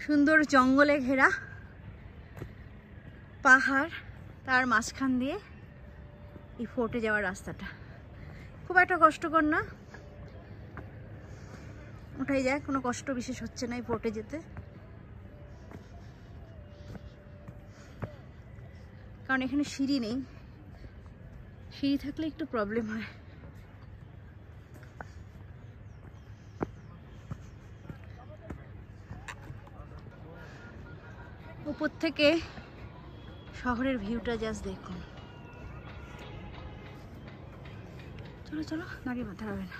সুন্দর জঙ্গলে ঘেরা পাহাড়, তার মাঝখান দিয়ে এই ফোর্টে যাওয়ার রাস্তাটা খুব একটা কষ্টকর না, ওঠাই যায়, কোনো কষ্ট বিশেষ হচ্ছে না এই ফোর্টে যেতে, কারণ এখানে সিঁড়ি নেই, সিঁড়ি থাকলে একটু প্রবলেম হয়। উপর থেকে শহরের ভিউটা জাস্ট দেখুন। চলো চলো, দাঁড়িয়ে মাথা হবে না।